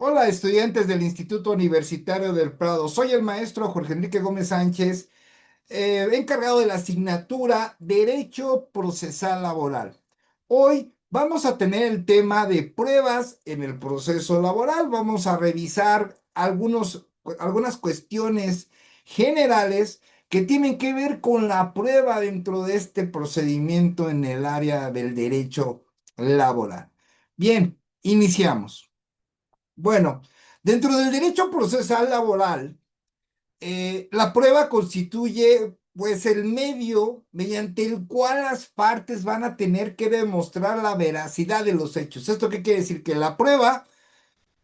Hola, estudiantes del Instituto Universitario del Prado. Soy el maestro Jorge Enrique Gómez Sánchez, encargado de la asignatura Derecho Procesal Laboral. Hoy vamos a tener el tema de pruebas en el proceso laboral. Vamos a revisar algunas cuestiones generales que tienen que ver con la prueba dentro de este procedimiento en el área del derecho laboral. Bien, iniciamos. Bueno, dentro del derecho procesal laboral, la prueba constituye pues el medio mediante el cual las partes van a tener que demostrar la veracidad de los hechos. ¿Esto qué quiere decir? Que la prueba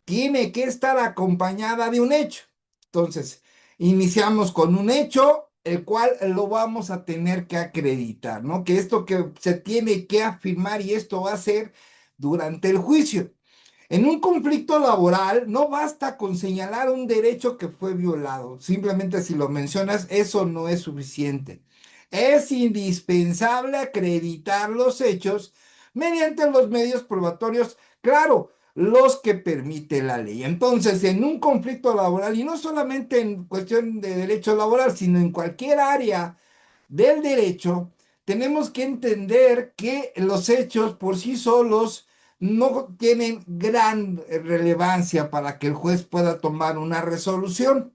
tiene que estar acompañada de un hecho. Entonces, iniciamos con un hecho, el cual lo vamos a tener que acreditar, ¿no? Que esto que se tiene que afirmar y esto va a ser durante el juicio. En un conflicto laboral no basta con señalar un derecho que fue violado. Simplemente si lo mencionas, eso no es suficiente. Es indispensable acreditar los hechos mediante los medios probatorios, claro, los que permite la ley. Entonces, en un conflicto laboral, y no solamente en cuestión de derecho laboral, sino en cualquier área del derecho, tenemos que entender que los hechos por sí solos no tienen gran relevancia para que el juez pueda tomar una resolución.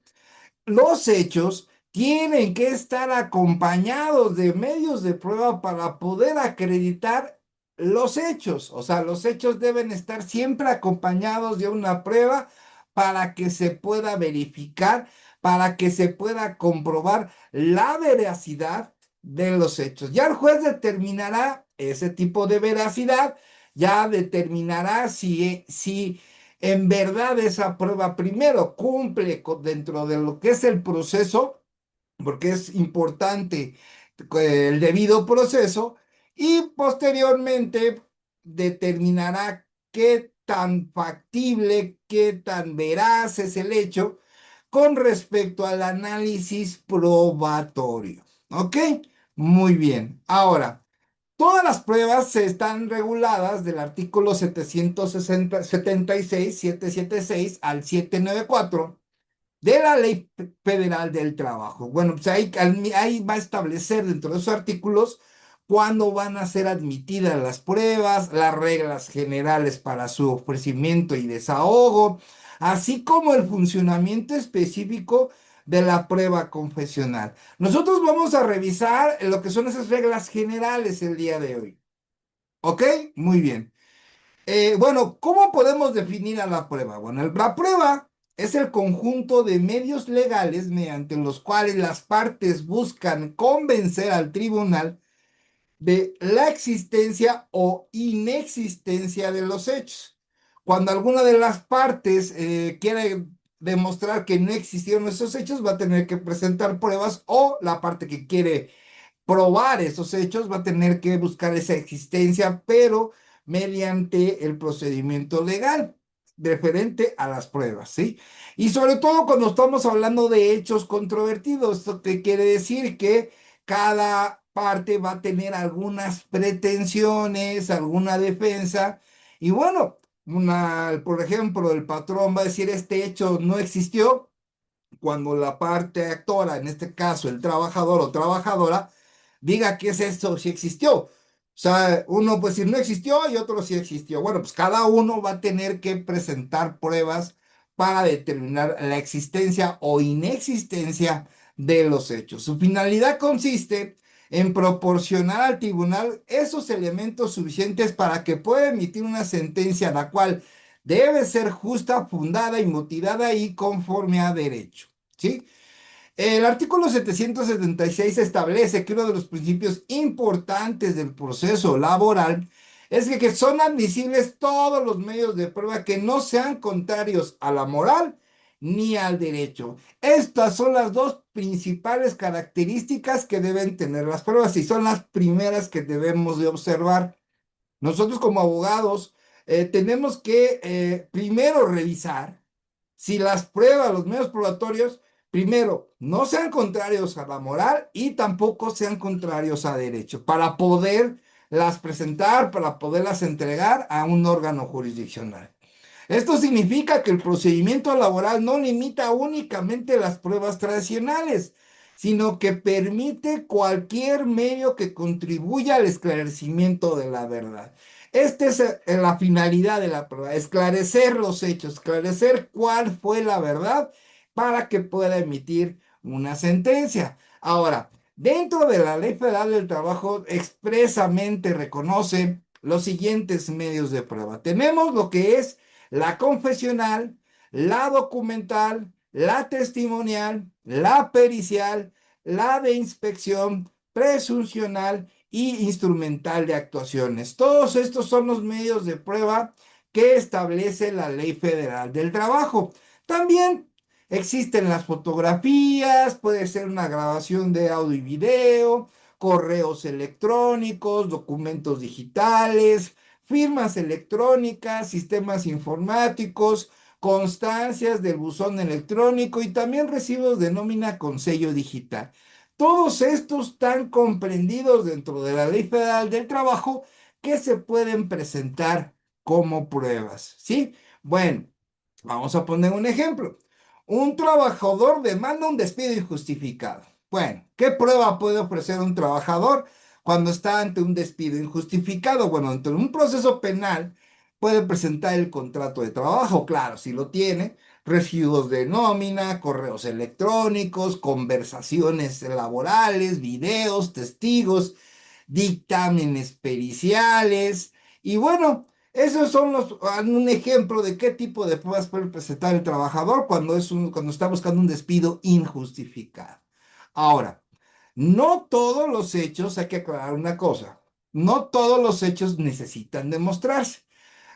Los hechos tienen que estar acompañados de medios de prueba para poder acreditar los hechos. O sea, los hechos deben estar siempre acompañados de una prueba para que se pueda verificar, para que se pueda comprobar la veracidad de los hechos. Ya el juez determinará ese tipo de veracidad, ya determinará si en verdad esa prueba primero cumple dentro de lo que es el proceso, porque es importante el debido proceso, y posteriormente determinará qué tan factible, qué tan veraz es el hecho con respecto al análisis probatorio. ¿Ok? Muy bien. Ahora, todas las pruebas se están reguladas del artículo 776 al 794 de la Ley Federal del Trabajo. Bueno, pues ahí va a establecer dentro de esos artículos cuándo van a ser admitidas las pruebas, las reglas generales para su ofrecimiento y desahogo, así como el funcionamiento específico de la prueba confesional. Nosotros vamos a revisar lo que son esas reglas generales el día de hoy. ¿Ok? Muy bien. Bueno, ¿cómo podemos definir a la prueba? Bueno, la prueba es el conjunto de medios legales mediante los cuales las partes buscan convencer al tribunal de la existencia o inexistencia de los hechos. Cuando alguna de las partes quiere demostrar que no existieron esos hechos, va a tener que presentar pruebas, o la parte que quiere probar esos hechos va a tener que buscar esa existencia, pero mediante el procedimiento legal referente a las pruebas, ¿sí? Y sobre todo cuando estamos hablando de hechos controvertidos, ¿esto qué quiere decir? Que cada parte va a tener algunas pretensiones, alguna defensa, y bueno, por ejemplo, el patrón va a decir este hecho no existió, cuando la parte actora, en este caso el trabajador o trabajadora, diga que es esto, si existió. O sea, uno puede decir no existió y otro sí existió. Bueno, pues cada uno va a tener que presentar pruebas para determinar la existencia o inexistencia de los hechos. Su finalidad consiste en proporcionar al tribunal esos elementos suficientes para que pueda emitir una sentencia la cual debe ser justa, fundada y motivada y conforme a derecho. ¿Sí? El artículo 776 establece que uno de los principios importantes del proceso laboral es que son admisibles todos los medios de prueba que no sean contrarios a la moral ni al derecho. Estas son las dos principales características que deben tener las pruebas y son las primeras que debemos de observar. Nosotros como abogados tenemos que primero revisar si las pruebas, los medios probatorios, primero, no sean contrarios a la moral y tampoco sean contrarios a derecho, para poderlas presentar, para poderlas entregar a un órgano jurisdiccional. Esto significa que el procedimiento laboral no limita únicamente las pruebas tradicionales, sino que permite cualquier medio que contribuya al esclarecimiento de la verdad. Esta es la finalidad de la prueba, esclarecer los hechos, esclarecer cuál fue la verdad para que pueda emitir una sentencia. Ahora, dentro de la Ley Federal del Trabajo expresamente reconoce los siguientes medios de prueba. Tenemos lo que es la confesional, la documental, la testimonial, la pericial, la de inspección, presuncional y instrumental de actuaciones. Todos estos son los medios de prueba que establece la Ley Federal del Trabajo. También existen las fotografías, puede ser una grabación de audio y video, correos electrónicos, documentos digitales, firmas electrónicas, sistemas informáticos, constancias del buzón electrónico y también recibos de nómina con sello digital. Todos estos están comprendidos dentro de la Ley Federal del Trabajo que se pueden presentar como pruebas, ¿sí? Bueno, vamos a poner un ejemplo. Un trabajador demanda un despido injustificado. Bueno, ¿qué prueba puede ofrecer un trabajador cuando está ante un despido injustificado? Bueno, ante un proceso penal puede presentar el contrato de trabajo, claro, si lo tiene, recibos de nómina, correos electrónicos, conversaciones laborales, videos, testigos, dictámenes periciales y bueno, esos son un ejemplo de qué tipo de pruebas puede presentar el trabajador cuando está buscando un despido injustificado. Ahora, no todos los hechos, hay que aclarar una cosa, no todos los hechos necesitan demostrarse.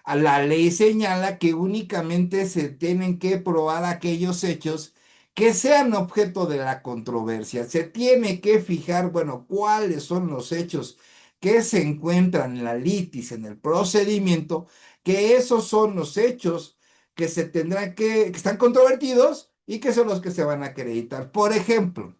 A la ley señala que únicamente se tienen que probar aquellos hechos que sean objeto de la controversia. Se tiene que fijar, bueno, cuáles son los hechos que se encuentran en la litis, en el procedimiento, que esos son los hechos que se tendrán que están controvertidos y que son los que se van a acreditar. Por ejemplo,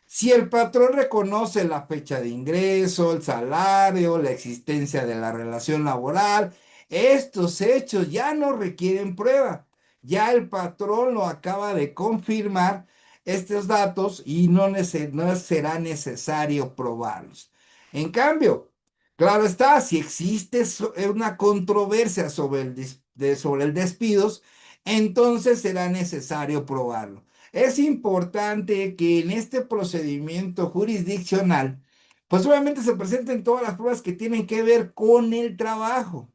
si el patrón reconoce la fecha de ingreso, el salario, la existencia de la relación laboral, estos hechos ya no requieren prueba. Ya el patrón lo acaba de confirmar estos datos y no será necesario probarlos. En cambio, claro está, si existe una controversia sobre el despidos, entonces será necesario probarlo. Es importante que en este procedimiento jurisdiccional, pues obviamente se presenten todas las pruebas que tienen que ver con el trabajo.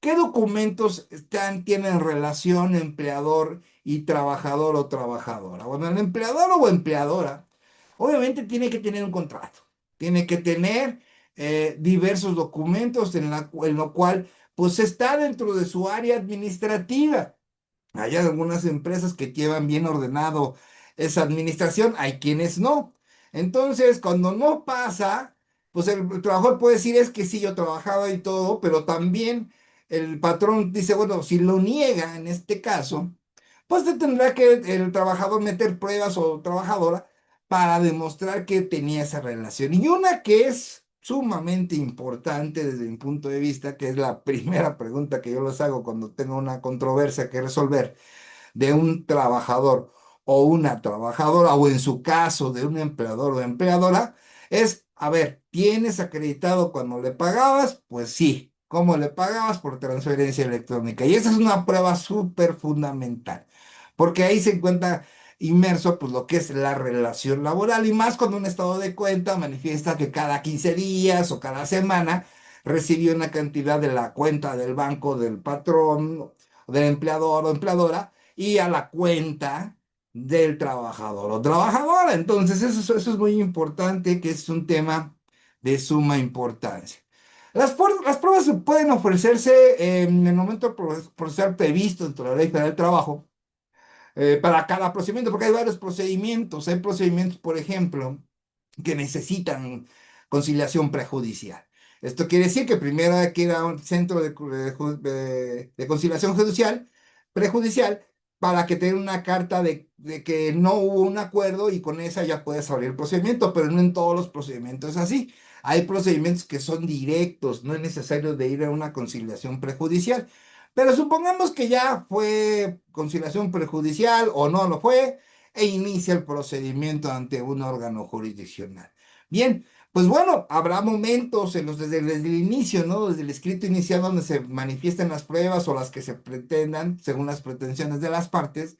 ¿Qué documentos tienen relación empleador y trabajador o trabajadora? Bueno, el empleador o empleadora obviamente tiene que tener un contrato, tiene que tener diversos documentos en lo cual pues está dentro de su área administrativa. Hay algunas empresas que llevan bien ordenado esa administración, hay quienes no. Entonces, cuando no pasa, pues el trabajador puede decir es que sí, yo trabajaba y todo, pero también el patrón dice, bueno, si lo niega en este caso, pues tendrá que el trabajador meter pruebas o trabajadora para demostrar que tenía esa relación. Y una que es sumamente importante desde mi punto de vista, que es la primera pregunta que yo les hago cuando tengo una controversia que resolver de un trabajador o una trabajadora, o en su caso de un empleador o empleadora, es, a ver, ¿tienes acreditado cuando le pagabas? Pues sí. ¿Cómo le pagabas? Por transferencia electrónica. Y esa es una prueba súper fundamental, porque ahí se encuentra inmerso pues lo que es la relación laboral y más cuando un estado de cuenta manifiesta que cada 15 días o cada semana recibió una cantidad de la cuenta del banco del patrón, del empleador o empleadora y a la cuenta del trabajador o trabajadora. Entonces, eso es muy importante, que es un tema de suma importancia. Las pruebas pueden ofrecerse en el momento procesal previsto dentro de la Ley Federal del Trabajo para cada procedimiento, porque hay varios procedimientos. Hay procedimientos, por ejemplo, que necesitan conciliación prejudicial. Esto quiere decir que primero hay que ir a un centro de conciliación judicial, prejudicial, para que tenga una carta de que no hubo un acuerdo y con esa ya puedes abrir el procedimiento, pero no en todos los procedimientos es así. Hay procedimientos que son directos, no es necesario de ir a una conciliación prejudicial. Pero supongamos que ya fue conciliación prejudicial o no lo fue, e inicia el procedimiento ante un órgano jurisdiccional. Bien, pues bueno, habrá momentos en los desde el inicio, ¿no? Desde el escrito inicial donde se manifiesten las pruebas o las que se pretendan, según las pretensiones de las partes.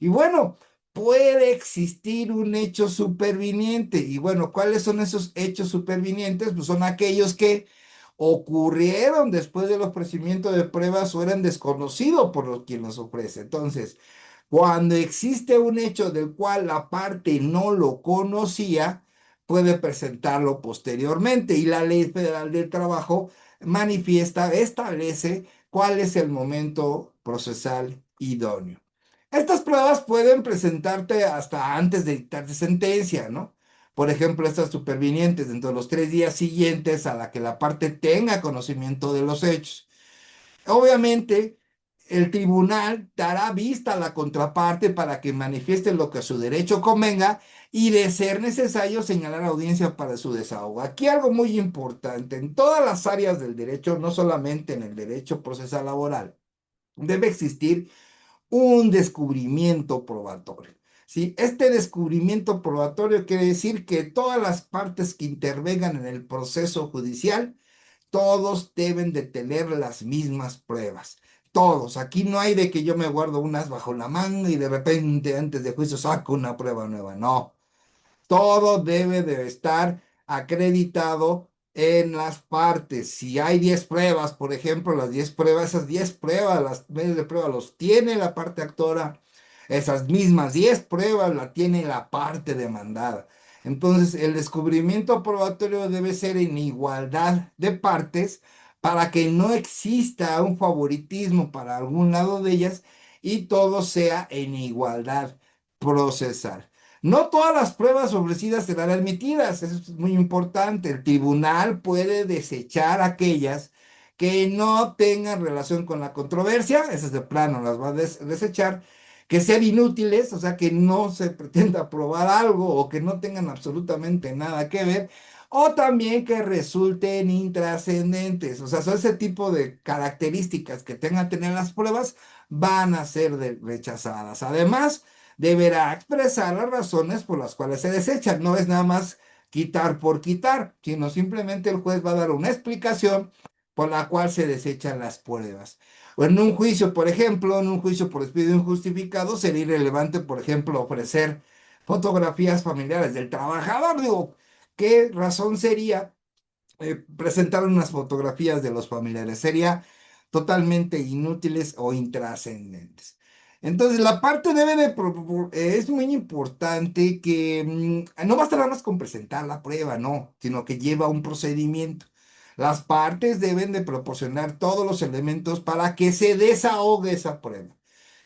Y bueno, puede existir un hecho superviniente. Y bueno, ¿cuáles son esos hechos supervinientes? Pues son aquellos que ocurrieron después del ofrecimiento de pruebas o eran desconocidos por quien los ofrece. Entonces, cuando existe un hecho del cual la parte no lo conocía, puede presentarlo posteriormente y la Ley Federal del Trabajo manifiesta, establece cuál es el momento procesal idóneo. Estas pruebas pueden presentarte hasta antes de dictarse sentencia, ¿no? Por ejemplo, estas supervinientes dentro de los 3 días siguientes a la que la parte tenga conocimiento de los hechos. Obviamente, el tribunal dará vista a la contraparte para que manifieste lo que a su derecho convenga y, de ser necesario, señalar audiencia para su desahogo. Aquí algo muy importante, en todas las áreas del derecho, no solamente en el derecho procesal laboral, debe existir un descubrimiento probatorio. ¿Sí? Este descubrimiento probatorio quiere decir que todas las partes que intervengan en el proceso judicial, todos deben de tener las mismas pruebas. Todos. Aquí no hay de que yo me guardo unas bajo la manga y de repente antes de juicio saco una prueba nueva. No. Todo debe de estar acreditado en las partes. Si hay 10 pruebas, por ejemplo, las 10 pruebas, esas 10 pruebas, las medios de prueba los tiene la parte actora. Esas mismas 10 pruebas la tiene la parte demandada. Entonces, el descubrimiento probatorio debe ser en igualdad de partes para que no exista un favoritismo para algún lado de ellas y todo sea en igualdad procesal. No todas las pruebas ofrecidas serán admitidas, eso es muy importante. El tribunal puede desechar aquellas que no tengan relación con la controversia, esas de plano las va a desechar, que sean inútiles, o sea, que no se pretenda probar algo o que no tengan absolutamente nada que ver, o también que resulten intrascendentes, o sea, son ese tipo de características que tengan que tener las pruebas, van a ser rechazadas. Además, deberá expresar las razones por las cuales se desechan. No es nada más quitar por quitar, sino simplemente el juez va a dar una explicación por la cual se desechan las pruebas. O en un juicio, por ejemplo, en un juicio por despido injustificado, sería irrelevante, por ejemplo, ofrecer fotografías familiares del trabajador. Digo, ¿qué razón sería presentar unas fotografías de los familiares? Sería totalmente inútiles o intrascendentes. Entonces, la parte es muy importante que no basta nada más con presentar la prueba, no, sino que lleva un procedimiento. Las partes deben de proporcionar todos los elementos para que se desahogue esa prueba.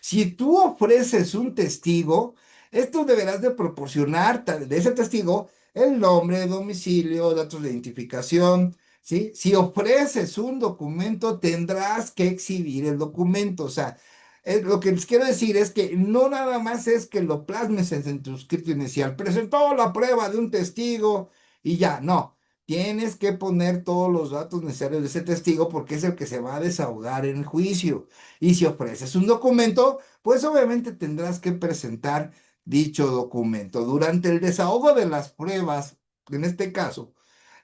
Si tú ofreces un testigo, esto deberás de proporcionar de ese testigo el nombre, domicilio, datos de identificación, ¿sí? Si ofreces un documento, tendrás que exhibir el documento. O sea, lo que les quiero decir es que no nada más es que lo plasmes en tu escrito inicial. Presentó la prueba de un testigo y ya, no. Tienes que poner todos los datos necesarios de ese testigo porque es el que se va a desahogar en el juicio. Y si ofreces un documento, pues obviamente tendrás que presentar dicho documento. Durante el desahogo de las pruebas, en este caso,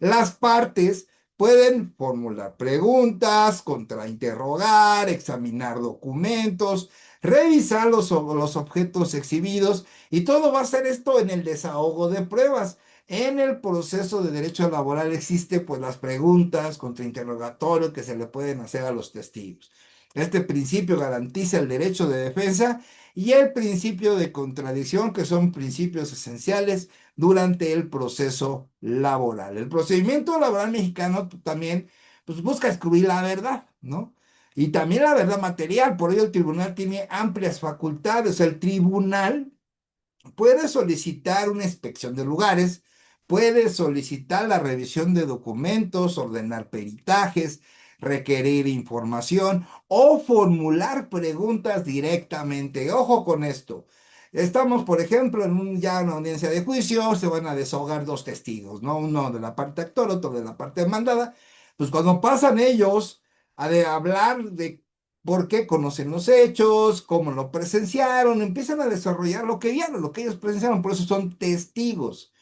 las partes pueden formular preguntas, contrainterrogar, examinar documentos, revisar los objetos exhibidos y todo va a ser esto en el desahogo de pruebas. En el proceso de derecho laboral existe pues las preguntas, contrainterrogatorio que se le pueden hacer a los testigos. Este principio garantiza el derecho de defensa y el principio de contradicción, que son principios esenciales durante el proceso laboral. El procedimiento laboral mexicano también pues, busca descubrir la verdad, ¿no? Y también la verdad material, por ello el tribunal tiene amplias facultades. El tribunal puede solicitar una inspección de lugares, puede solicitar la revisión de documentos, ordenar peritajes, requerir información o formular preguntas directamente. Ojo con esto. Estamos, por ejemplo, ya una audiencia de juicio, se van a desahogar dos testigos, ¿no? Uno de la parte actor, otro de la parte demandada. Pues cuando pasan ellos a hablar de porque conocen los hechos, cómo lo presenciaron, empiezan a desarrollar lo que vieron, lo que ellos presenciaron, por eso son testigos.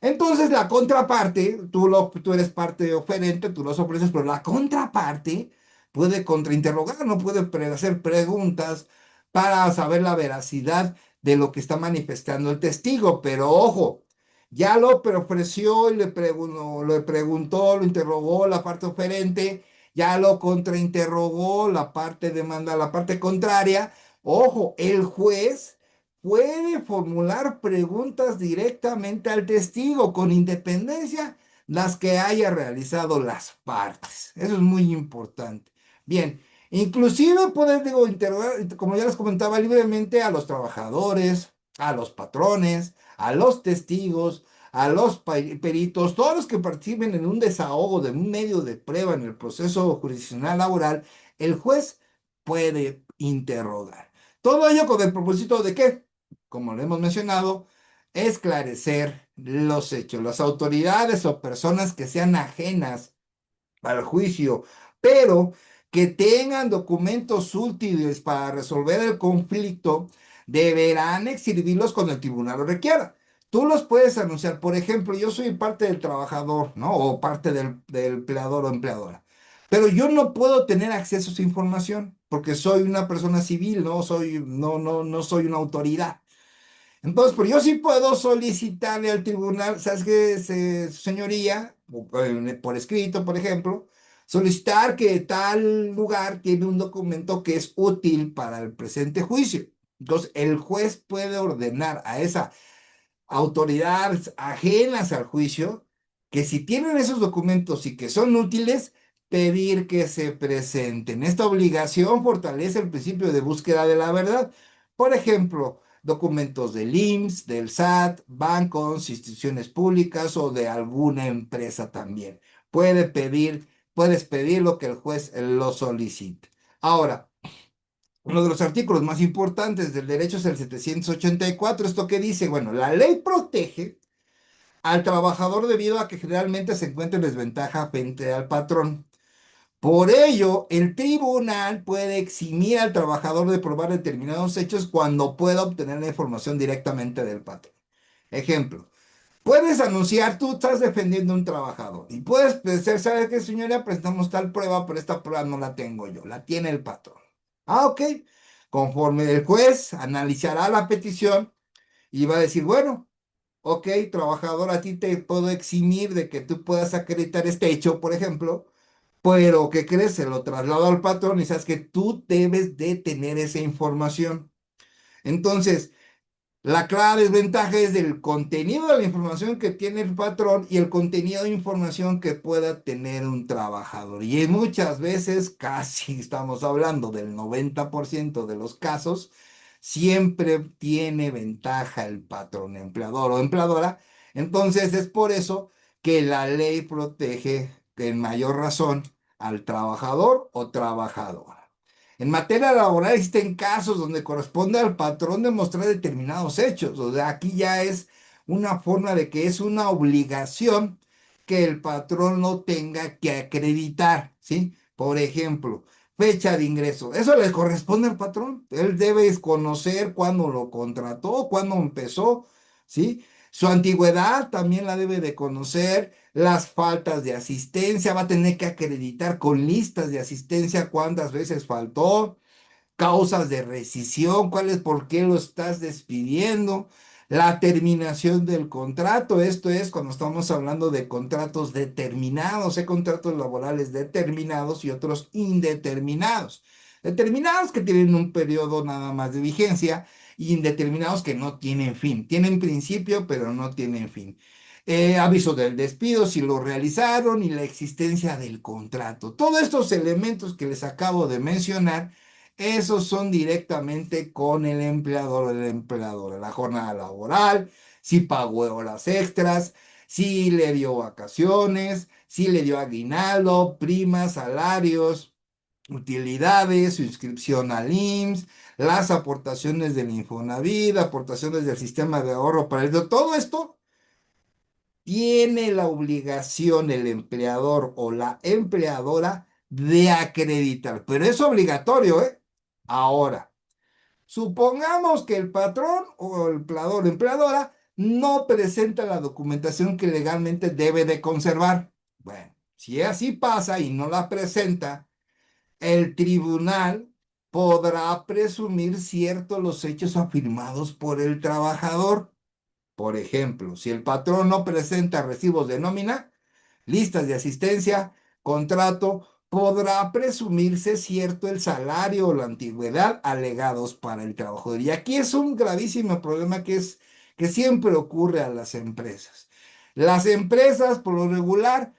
Entonces la contraparte, tú eres parte oferente, tú los ofreces, pero la contraparte puede contrainterrogar, no puede hacer preguntas para saber la veracidad de lo que está manifestando el testigo. Pero ojo, ya lo ofreció y le preguntó, lo interrogó la parte oferente, ya lo contrainterrogó la parte demanda, la parte contraria. Ojo, el juez puede formular preguntas directamente al testigo con independencia las que haya realizado las partes. Eso es muy importante. Bien, inclusive puedes, digo, interrogar, como ya les comentaba, libremente a los trabajadores, a los patrones, a los testigos, a los peritos, todos los que participen en un desahogo de un medio de prueba en el proceso jurisdiccional laboral, el juez puede interrogar. Todo ello con el propósito de qué, como lo hemos mencionado, esclarecer los hechos. Las autoridades o personas que sean ajenas al juicio, pero que tengan documentos útiles para resolver el conflicto, deberán exhibirlos cuando el tribunal lo requiera. Tú los puedes anunciar, por ejemplo, yo soy parte del trabajador, ¿no? O parte del empleador o empleadora. Pero yo no puedo tener acceso a esa información porque soy una persona civil, no soy una autoridad. Entonces, pero yo sí puedo solicitarle al tribunal, ¿sabes qué, señoría? Por escrito, por ejemplo, solicitar que tal lugar tiene un documento que es útil para el presente juicio. Entonces, el juez puede ordenar a esa autoridades ajenas al juicio, que si tienen esos documentos y que son útiles, pedir que se presenten. Esta obligación fortalece el principio de búsqueda de la verdad. Por ejemplo, documentos del IMSS, del SAT, bancos, instituciones públicas o de alguna empresa también. Puedes pedir lo que el juez lo solicite. Ahora, uno de los artículos más importantes del derecho es el 784. ¿Esto qué dice? Bueno, la ley protege al trabajador debido a que generalmente se encuentra en desventaja frente al patrón. Por ello, el tribunal puede eximir al trabajador de probar determinados hechos cuando pueda obtener la información directamente del patrón. Ejemplo, puedes anunciar, tú estás defendiendo a un trabajador y puedes decir, ¿sabes qué, señora? Presentamos tal prueba, pero esta prueba no la tengo yo, la tiene el patrón. Ah, ok. Conforme el juez analizará la petición y va a decir, bueno, ok, trabajador, a ti te puedo eximir de que tú puedas acreditar este hecho, por ejemplo, pero ¿qué crees? Se lo traslado al patrón y sabes que tú debes de tener esa información. Entonces, la clara desventaja es del contenido de la información que tiene el patrón y el contenido de información que pueda tener un trabajador. Y muchas veces, casi estamos hablando del 90% de los casos, siempre tiene ventaja el patrón empleador o empleadora. Entonces es por eso que la ley protege en mayor razón al trabajador o trabajadora. En materia laboral existen casos donde corresponde al patrón demostrar determinados hechos. O sea, aquí ya es una forma de que es una obligación que el patrón lo tenga que acreditar, ¿sí? Por ejemplo, fecha de ingreso. Eso le corresponde al patrón. Él debe conocer cuándo lo contrató, cuándo empezó, ¿sí? Su antigüedad también la debe de conocer, las faltas de asistencia, va a tener que acreditar con listas de asistencia cuántas veces faltó, causas de rescisión, cuáles, por qué lo estás despidiendo, la terminación del contrato, esto es cuando estamos hablando de contratos determinados, hay contratos laborales determinados y otros indeterminados. Determinados que tienen un periodo nada más de vigencia y indeterminados que no tienen fin. Tienen principio, pero no tienen fin. Aviso del despido, si lo realizaron y la existencia del contrato. Todos estos elementos que les acabo de mencionar, esos son directamente con el empleador o la empleadora. La jornada laboral, si pagó horas extras, si le dio vacaciones, si le dio aguinaldo, primas, salarios, utilidades, su inscripción al IMSS, las aportaciones del Infonavit, aportaciones del sistema de ahorro para el... Todo esto tiene la obligación el empleador o la empleadora de acreditar, pero es obligatorio, ¿eh? Ahora, supongamos que el patrón o el empleador o empleadora no presenta la documentación que legalmente debe de conservar. Bueno, si así pasa y no la presenta, el tribunal podrá presumir ciertos los hechos afirmados por el trabajador. Por ejemplo, si el patrón no presenta recibos de nómina, listas de asistencia, contrato, podrá presumirse cierto el salario o la antigüedad alegados para el trabajador. Y aquí es un gravísimo problema que siempre ocurre a las empresas. Las empresas, por lo regular,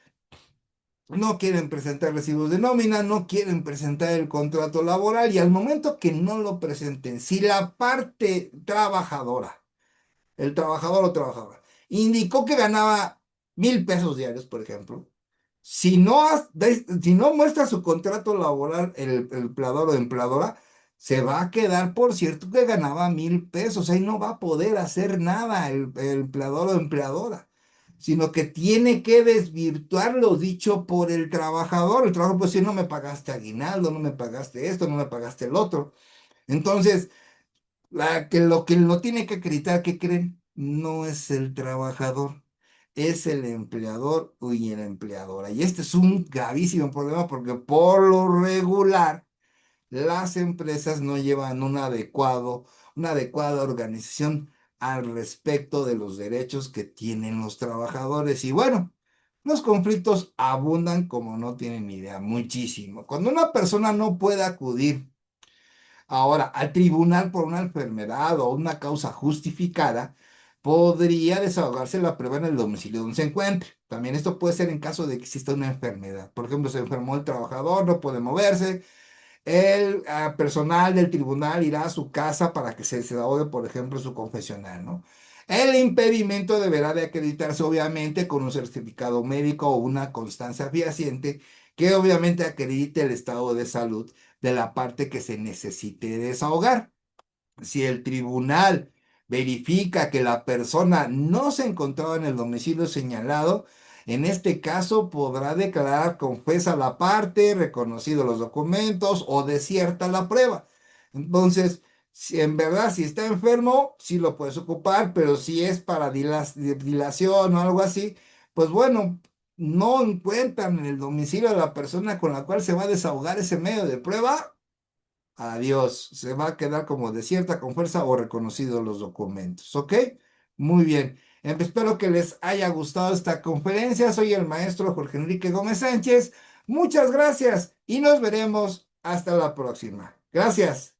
no quieren presentar recibos de nómina, no quieren presentar el contrato laboral y al momento que no lo presenten, si la parte trabajadora, el trabajador o trabajadora, indicó que ganaba 1,000 pesos diarios, por ejemplo, si no muestra su contrato laboral el empleador o empleadora, se va a quedar por cierto que ganaba 1,000 pesos, ahí no va a poder hacer nada el empleador o empleadora, sino que tiene que desvirtuar lo dicho por el trabajador. El trabajador pues si no me pagaste aguinaldo, no me pagaste esto, no me pagaste el otro. Entonces, lo que lo tiene que acreditar, ¿qué creen? No es el trabajador, es el empleador y la empleadora. Y este es un gravísimo problema porque por lo regular las empresas no llevan una adecuada organización al respecto de los derechos que tienen los trabajadores. Y bueno, los conflictos abundan como no tienen ni idea, muchísimo. Cuando una persona no puede acudir ahora, al tribunal por una enfermedad o una causa justificada, podría desahogarse la prueba en el domicilio donde se encuentre. También esto puede ser en caso de que exista una enfermedad. Por ejemplo, se enfermó el trabajador, no puede moverse. El personal del tribunal irá a su casa para que se desahogue, por ejemplo, su confesional, ¿no? El impedimento deberá de acreditarse, obviamente, con un certificado médico o una constancia fehaciente que obviamente acredite el estado de salud de la parte que se necesite desahogar. Si el tribunal verifica que la persona no se encontraba en el domicilio señalado, en este caso podrá declarar confesa la parte, reconocido los documentos o desierta la prueba. Entonces, si en verdad, si está enfermo, sí lo puedes ocupar, pero si es para dilación o algo así, pues bueno, no encuentran en el domicilio de la persona con la cual se va a desahogar ese medio de prueba. Adiós, se va a quedar como desierta con fuerza o reconocidos los documentos, ¿ok? Muy bien. Espero que les haya gustado esta conferencia. Soy el maestro Jorge Enrique Gómez Sánchez. Muchas gracias y nos veremos hasta la próxima. Gracias.